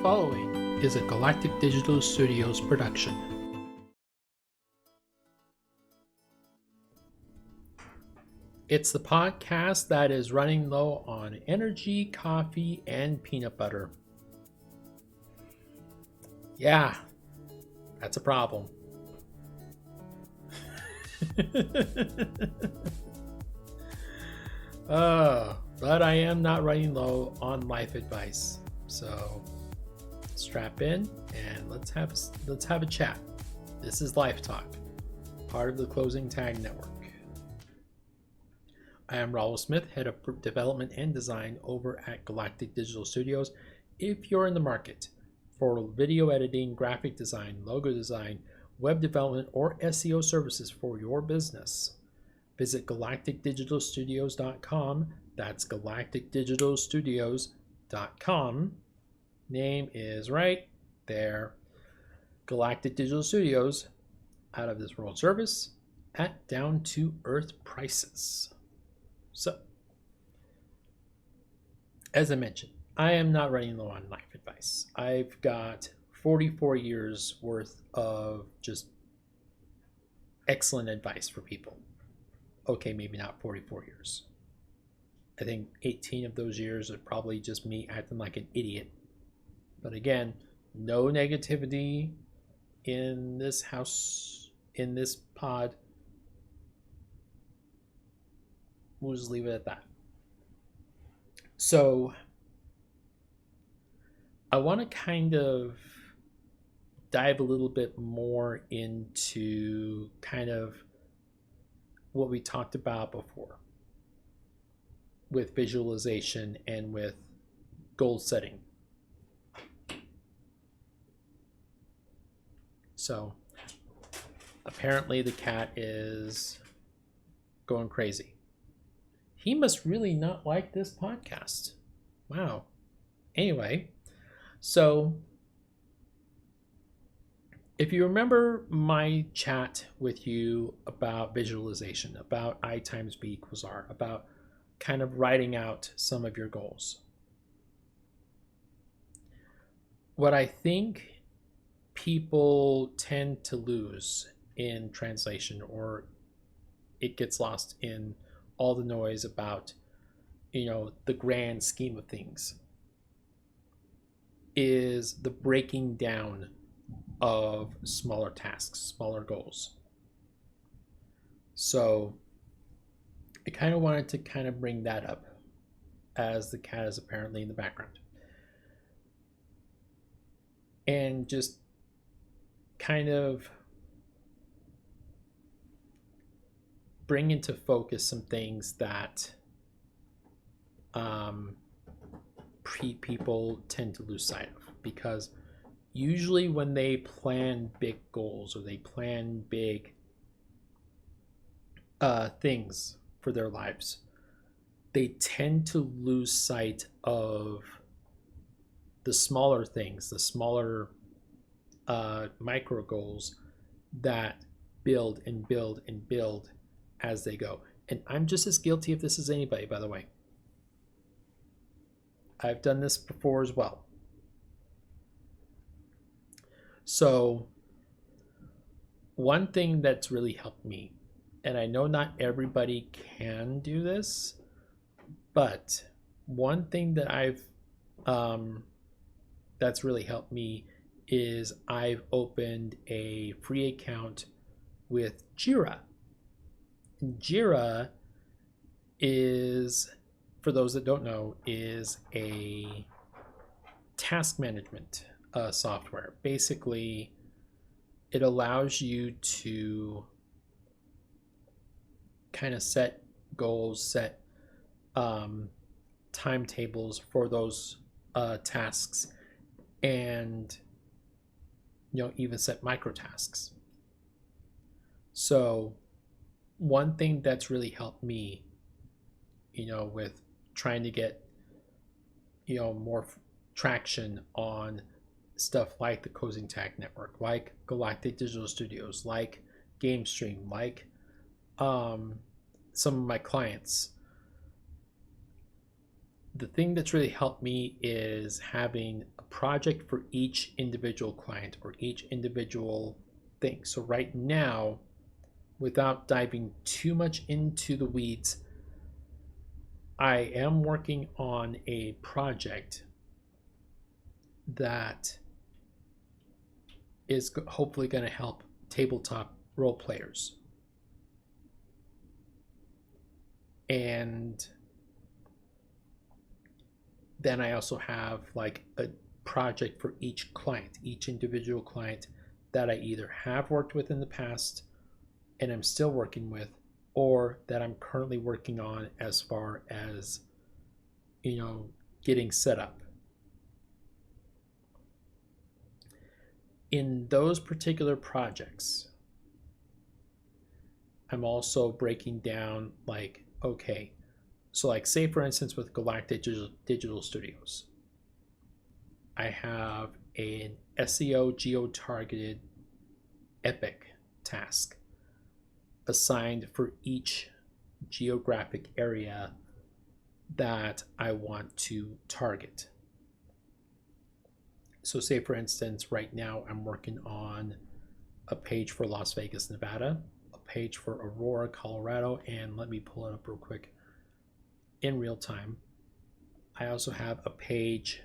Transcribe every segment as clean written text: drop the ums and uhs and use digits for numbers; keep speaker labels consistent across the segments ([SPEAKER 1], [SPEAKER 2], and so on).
[SPEAKER 1] following is a Galactic Digital Studios production. It's the podcast that is running low on energy, coffee, and peanut butter. Yeah, that's a problem. But I am not running low on life advice. So strap in and let's have a chat. This is Life Talk, part of the Closing Tag Network. I am Raul Smith, head of development and design over at Galactic Digital Studios. If you're in the market for video editing, graphic design, logo design, web development, or SEO services for your business, visit galacticdigitalstudios.com. That's galacticdigitalstudios.com. Name is right there. Galactic Digital Studios, out of this world service at down to earth prices. So, as I mentioned, I am not running low on life advice. I've got 44 years worth of just excellent advice for people. Okay, maybe not 44 years. I think 18 of those years are probably just me acting like an idiot. But again, no negativity in this house, in this pod. We'll just leave it at that. So I want to kind of dive a little bit more into kind of what we talked about before with visualization and with goal setting. So apparently the cat is going crazy. He must really not like this podcast. Wow. Anyway, so if you remember my chat with you about visualization, about I times B equals R, about kind of writing out some of your goals, what I think people tend to lose in translation, or it gets lost in all the noise about, the grand scheme of things, is the breaking down of smaller tasks, smaller goals. So I kind of wanted to kind of bring that up, as the cat is apparently in the background, and just kind of bring into focus some things that people tend to lose sight of, because usually when they plan big goals or they plan big things for their lives, they tend to lose sight of the smaller things, the smaller micro goals that build and build and build as they go. And I'm just as guilty of this as anybody, by the way. I've done this before as well. So one thing that's really helped me, and I know not everybody can do this, but one thing that that's really helped me is I've opened a free account with Jira. Jira is, for those that don't know, is a task management software. Basically, it allows you to kind of set goals, set timetables for those tasks, and even set micro tasks. So one thing that's really helped me, with trying to get, more traction on stuff like the Closing Tag Network, like Galactic Digital Studios, like GameStream, like some of my clients, the thing that's really helped me is having a project for each individual client or each individual thing. So right now, without diving too much into the weeds, I am working on a project that is hopefully going to help tabletop role players. And then I also have like a project for each client, each individual client that I either have worked with in the past and I'm still working with, or that I'm currently working on as far as, getting set up. In those particular projects, I'm also breaking down like, okay, so like say for instance with Galactic Digital Studios, I have an SEO geo-targeted epic task assigned for each geographic area that I want to target. So say for instance, right now I'm working on a page for Las Vegas, Nevada, a page for Aurora, Colorado, and let me pull it up real quick in real time. I also have a page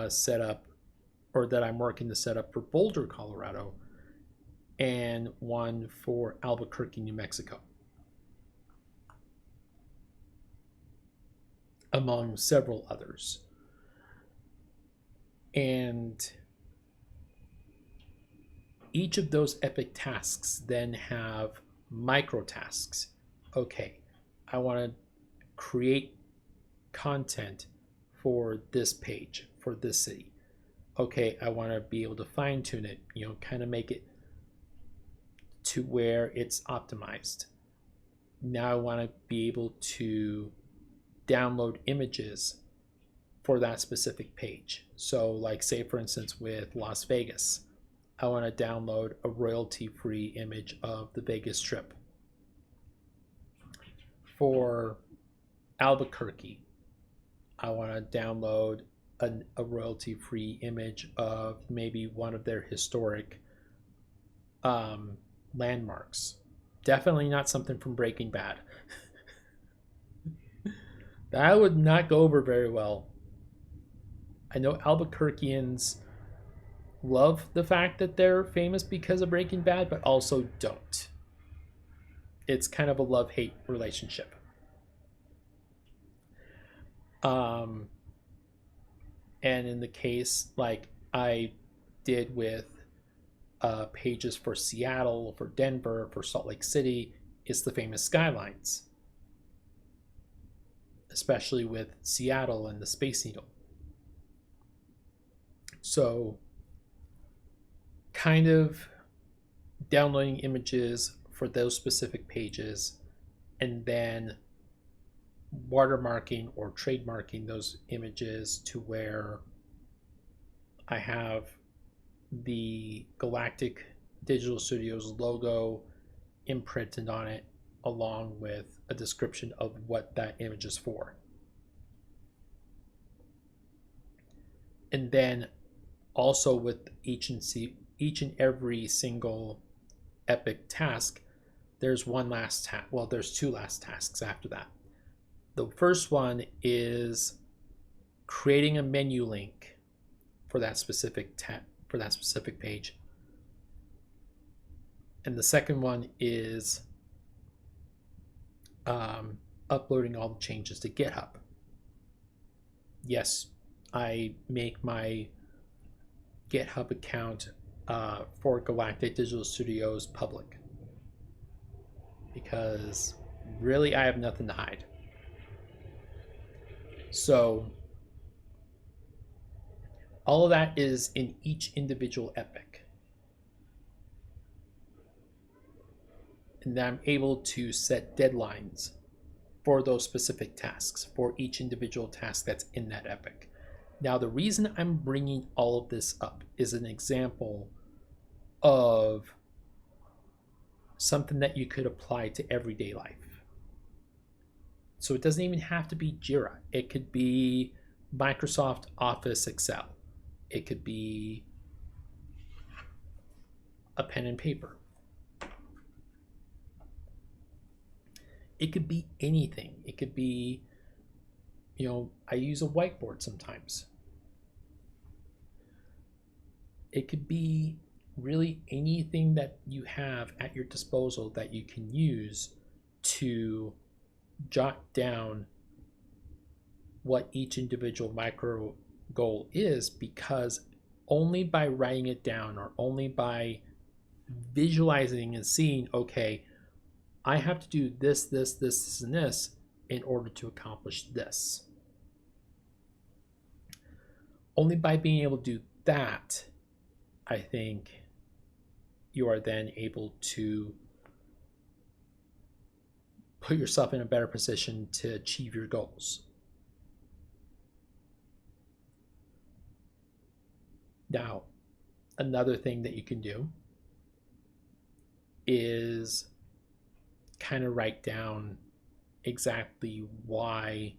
[SPEAKER 1] set up, or that I'm working to set up for Boulder, Colorado, and one for Albuquerque, New Mexico, among several others. And each of those epic tasks then have micro tasks. Okay, I want to create content for this page, for this city. Okay, I want to be able to fine tune it, kind of make it to where it's optimized. Now I want to be able to download images for that specific page. So like say for instance with Las Vegas, I want to download a royalty-free image of the Vegas Strip. For Albuquerque, I want to download a royalty-free image of maybe one of their historic landmarks. Definitely not something from Breaking Bad. That would not go over very well. I know Albuquerqueans love the fact that they're famous because of Breaking Bad, but also don't. It's kind of a love-hate relationship. And in the case like I did with pages for Seattle, for Denver, for Salt Lake City, it's the famous skylines, especially with Seattle and the Space Needle. So kind of downloading images for those specific pages and then watermarking or trademarking those images to where I have the Galactic Digital Studios logo imprinted on it, along with a description of what that image is for. And then also with each and every single epic task, there's one last task. Well, there's two last tasks after that. The first one is creating a menu link for that specific page. And the second one is uploading all the changes to GitHub. Yes, I make my GitHub account for Galactic Digital Studios public because really I have nothing to hide. So all of that is in each individual epic. And then I'm able to set deadlines for those specific tasks, for each individual task that's in that epic. Now, the reason I'm bringing all of this up is an example of something that you could apply to everyday life. So it doesn't even have to be Jira. It could be Microsoft Office Excel. It could be a pen and paper. It could be anything. It could be, I use a whiteboard sometimes. It could be really anything that you have at your disposal that you can use to jot down what each individual micro goal is, because only by writing it down or only by visualizing and seeing, okay, I have to do this, and this in order to accomplish this. Only by being able to do that, I think you are then able to put yourself in a better position to achieve your goals. Now, another thing that you can do is kind of write down exactly why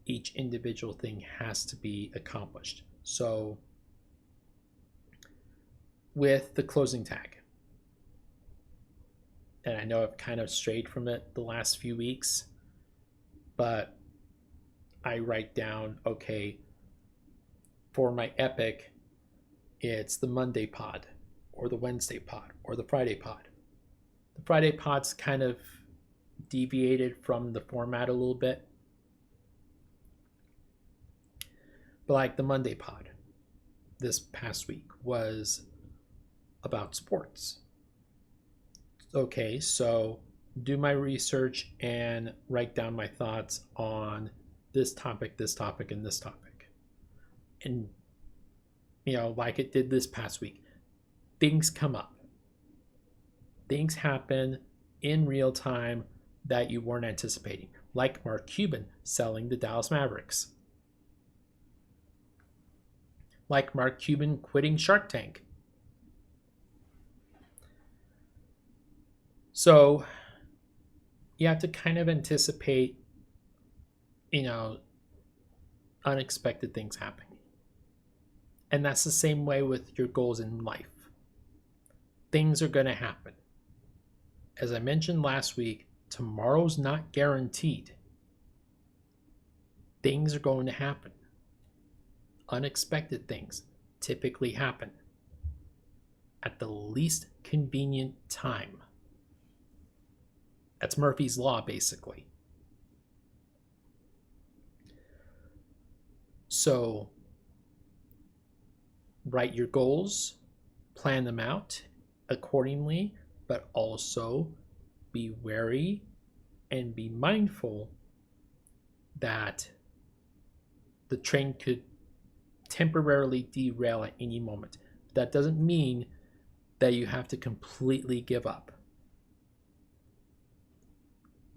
[SPEAKER 1] each individual thing has to be accomplished. So with the closing tag, and I know I've kind of strayed from it the last few weeks, but I write down, okay, for my epic, it's the Monday pod or the Wednesday pod or the Friday pod. The Friday pod's kind of deviated from the format a little bit. But like the Monday pod this past week was about sports. Okay, so do my research and write down my thoughts on this topic, and this topic. And, like it did this past week, things come up. Things happen in real time that you weren't anticipating, like Mark Cuban selling the Dallas Mavericks, like Mark Cuban quitting Shark Tank. So you have to kind of anticipate, unexpected things happening. And that's the same way with your goals in life. Things are going to happen. As I mentioned last week, tomorrow's not guaranteed. Things are going to happen. Unexpected things typically happen at the least convenient time. That's Murphy's Law, basically. So, write your goals, plan them out accordingly, but also be wary and be mindful that the train could temporarily derail at any moment. That doesn't mean that you have to completely give up.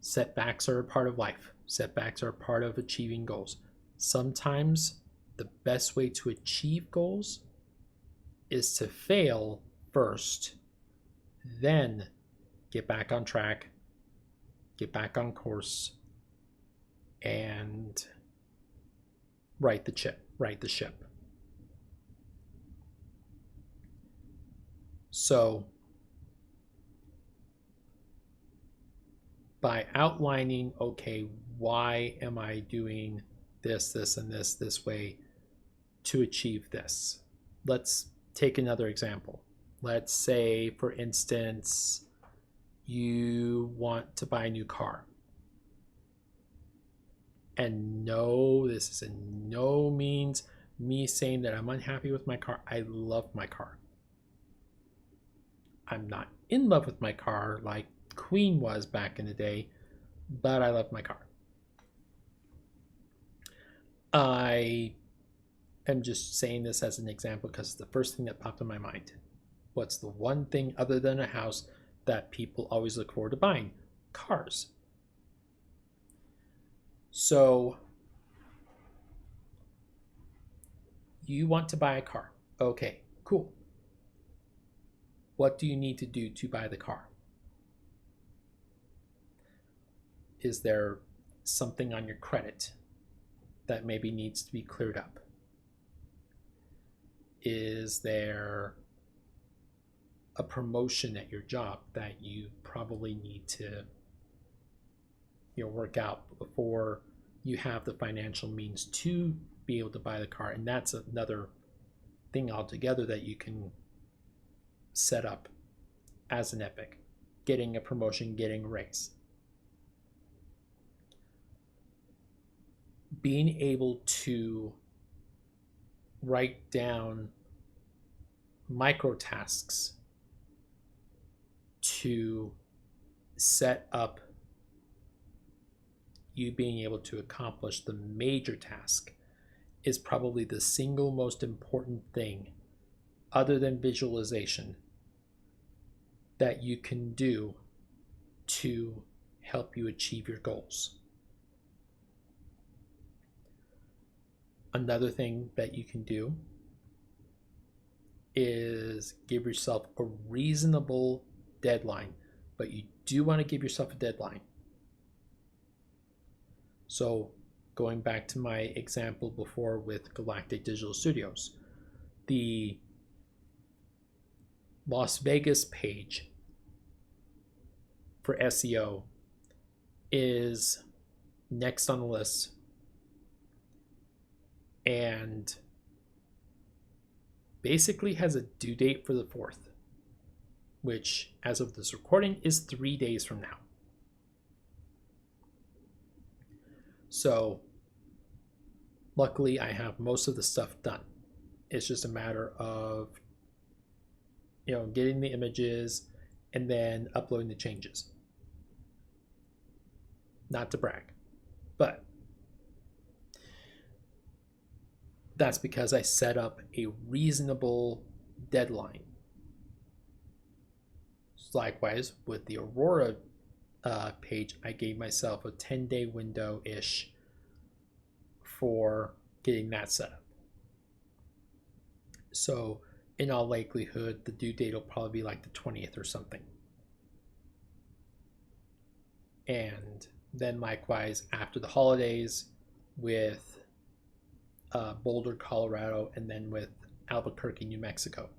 [SPEAKER 1] Setbacks are a part of life. Setbacks are a part of achieving goals. Sometimes the best way to achieve goals is to fail first, then get back on track, get back on course, and right the ship. So by outlining, okay, why am I doing this, and this way to achieve this? Let's take another example. Let's say, for instance, you want to buy a new car. And no, this is in no means me saying that I'm unhappy with my car. I love my car. I'm not in love with my car like Queen was back in the day, but I love my car. I am just saying this as an example because it's the first thing that popped in my mind. What's the one thing other than a house that people always look forward to buying? Cars. So you want to buy a car. Okay, cool. What do you need to do to buy the car? Is there something on your credit that maybe needs to be cleared up? Is there a promotion at your job that you probably need to work out before you have the financial means to be able to buy the car? And that's another thing altogether that you can set up as an epic: getting a promotion, getting a raise, being able to write down micro tasks to set up you being able to accomplish the major task is probably the single most important thing, other than visualization, that you can do to help you achieve your goals. Another thing that you can do is give yourself a reasonable deadline, but you do want to give yourself a deadline. So going back to my example before with Galactic Digital Studios, the Las Vegas page for SEO is next on the list, and basically has a due date for the 4th, which as of this recording is 3 days from now. So luckily I have most of the stuff done. It's just a matter of getting the images and then uploading the changes. Not to brag, but that's because I set up a reasonable deadline. Likewise, with the Aurora page, I gave myself a 10-day window-ish for getting that set up. So in all likelihood, the due date will probably be like the 20th or something. And then likewise, after the holidays, with Boulder, Colorado, and then with Albuquerque, New Mexico.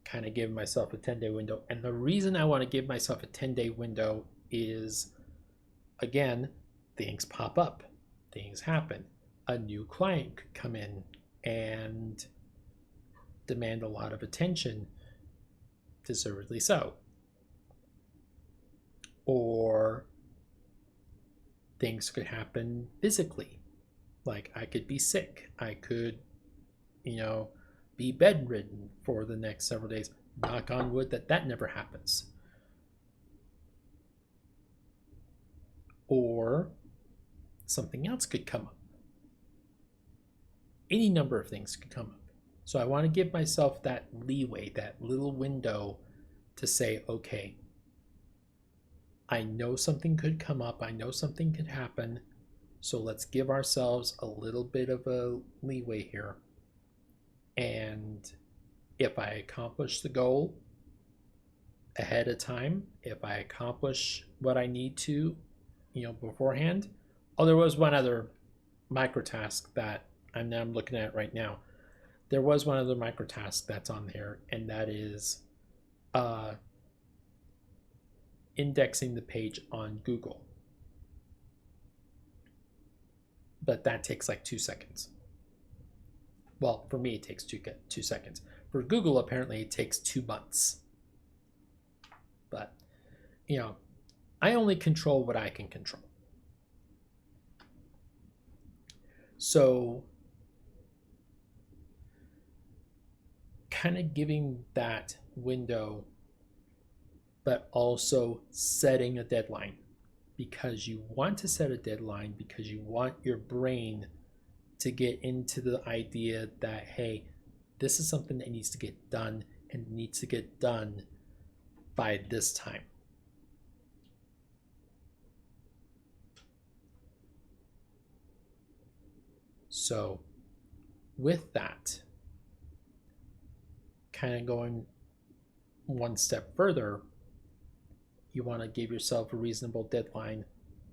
[SPEAKER 1] Kind of give myself a 10-day window. And the reason I want to give myself a 10-day window is, again, things pop up, things happen. A new client could come in and demand a lot of attention, deservedly so. Or things could happen physically. Like I could be sick. I could, be bedridden for the next several days. Knock on wood that never happens. Or something else could come up. Any number of things could come up. So I want to give myself that leeway, that little window to say, okay, I know something could come up. I know something could happen. So let's give ourselves a little bit of a leeway here. And if I accomplish the goal ahead of time, if I accomplish what I need to, beforehand. Oh, there was one other micro task that I'm looking at right now. There was one other micro task that's on there, and that is indexing the page on Google. But that takes like 2 seconds. Well, for me, it takes 2 seconds. For Google, apparently, it takes 2 months. But, I only control what I can control. So, kind of giving that window, but also setting a deadline. Because you want to set a deadline, because you want your brain to get into the idea that, hey, this is something that needs to get done, and it needs to get done by this time. So with that, kind of going one step further, you want to give yourself a reasonable deadline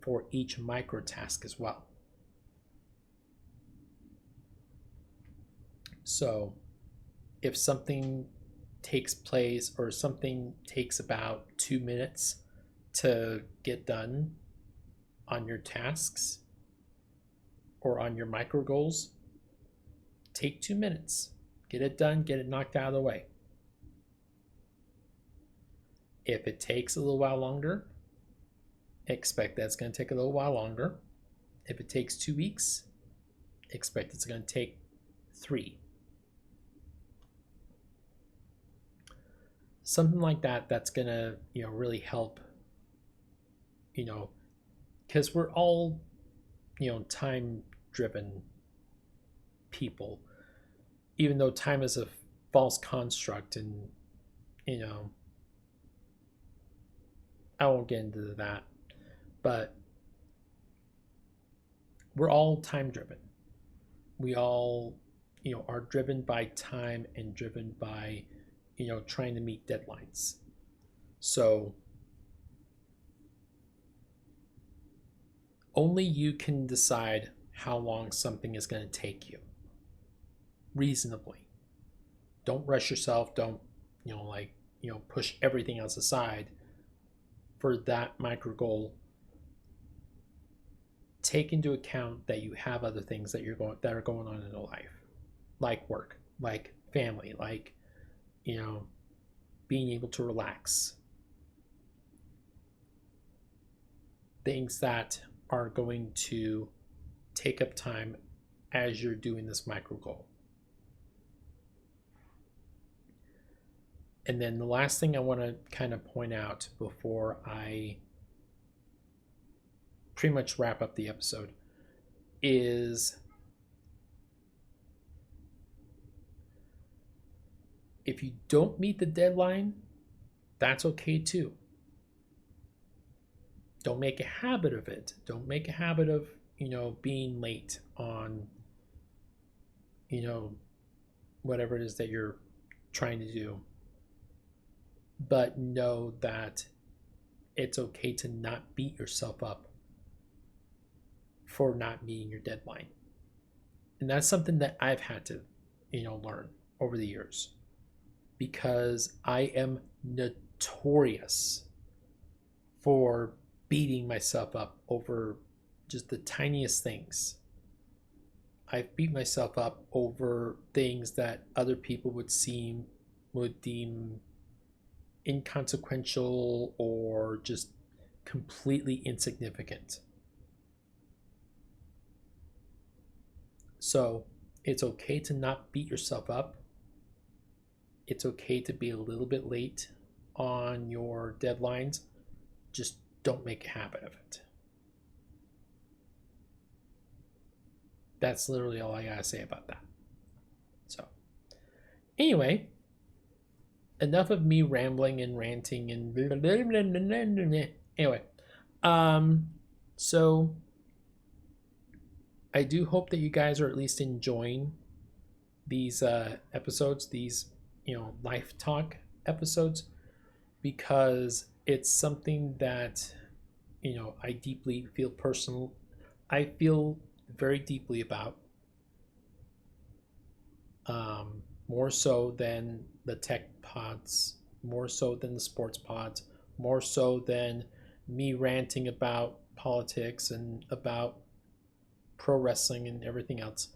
[SPEAKER 1] for each micro task as well. So if something takes place or something takes about 2 minutes to get done on your tasks or on your micro goals, take 2 minutes. Get it done, get it knocked out of the way. If it takes a little while longer, expect that's going to take a little while longer. If it takes 2 weeks, expect it's going to take 3. Something like that, that's going to, really help, because we're all, time driven people, even though time is a false construct. And, I won't get into that, but we're all time driven. We all, are driven by time and driven by, trying to meet deadlines. So only you can decide how long something is going to take you reasonably. Don't rush yourself. Don't, push everything else aside for that micro goal. Take into account that you have other things that are going on in your life, like work, like family, like, being able to relax. Things that are going to take up time as you're doing this micro goal. And then the last thing I want to kind of point out before I pretty much wrap up the episode is if you don't meet the deadline, that's okay too. Don't make a habit of it. Don't make a habit of, being late on, whatever it is that you're trying to do. But know that it's okay to not beat yourself up for not meeting your deadline. And that's something that I've had to, learn over the years, because I am notorious for beating myself up over just the tiniest things. I've beat myself up over things that other people would deem inconsequential or just completely insignificant. So it's okay to not beat yourself up. It's okay to be a little bit late on your deadlines. Just don't make a habit of it. That's literally all I gotta say about that. So anyway, enough of me rambling and ranting and anyway. So I do hope that you guys are at least enjoying these episodes, these life talk episodes, because it's something that I deeply feel personal. I feel very deeply about, more so than the tech pods, more so than the sports pods, more so than me ranting about politics and about pro wrestling and everything else.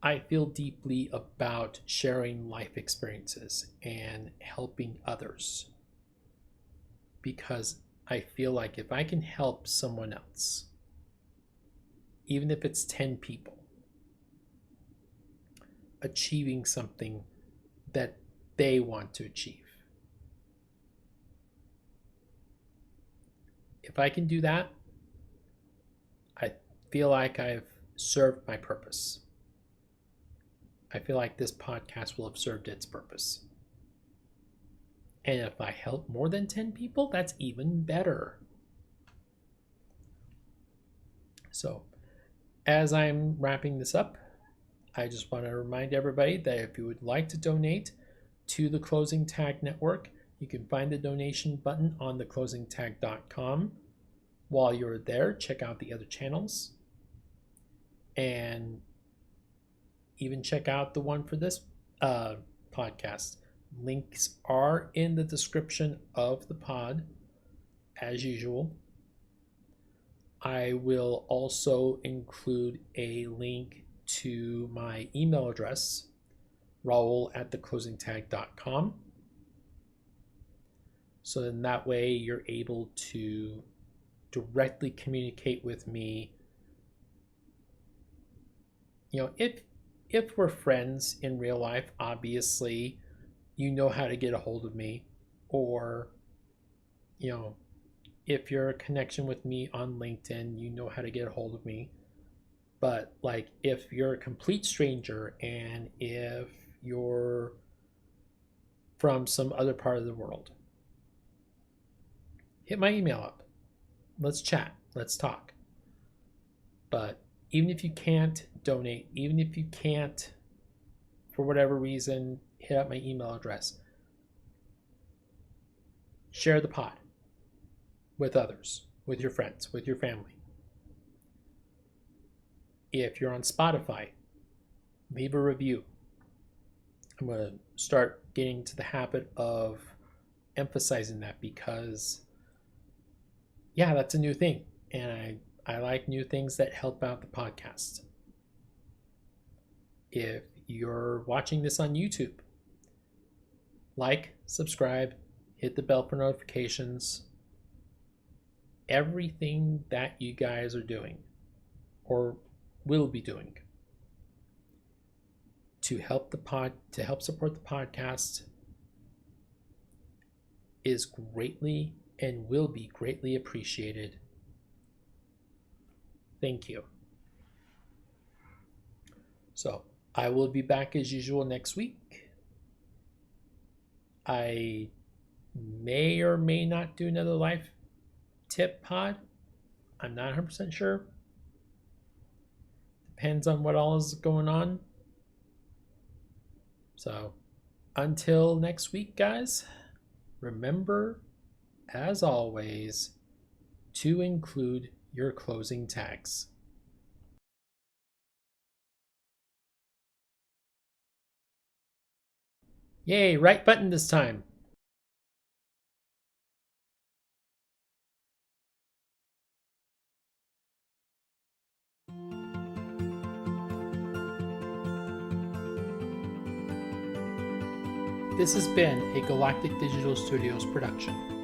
[SPEAKER 1] I feel deeply about sharing life experiences and helping others, because I feel like if I can help someone else, even if it's 10 people, achieving something that they want to achieve, if I can do that, I feel like I've served my purpose. I feel like this podcast will have served its purpose. And if I help more than 10 people, that's even better. So, as I'm wrapping this up, I just want to remind everybody that if you would like to donate to the Closing Tag Network, You can find the donation button on theclosingtag.com. While you're there, check out the other channels and even check out the one for this podcast. Links are in the description of the pod, as usual. I will also include a link to my email address, Raul at theclosingtag.com. So then that way you're able to directly communicate with me. You know, if we're friends in real life, obviously you know how to get a hold of me. Or, you know, if you're a connection with me on LinkedIn, you know how to get a hold of me. But like if you're a complete stranger and if you're from some other part of the world, hit my email up. Let's chat. Let's talk. But even if you can't donate, even if you can't, for whatever reason, hit up my email address. Share the pod with others, with your friends, with your family. If you're on Spotify, leave a review. I'm going to start getting to the habit of emphasizing that because, yeah, that's a new thing. And I like new things that help out the podcast. If you're watching this on YouTube, like, subscribe, hit the bell for notifications. Everything that you guys are doing or will be doing to help support the podcast is greatly and will be greatly appreciated. Thank you. So I will be back as usual next week. I may or may not do another life tip pod. I'm not 100% sure. Depends on what all is going on. So until next week, guys, remember, as always, to include your closing tags. Yay, right button this time. This has been a Galactic Digital Studios production.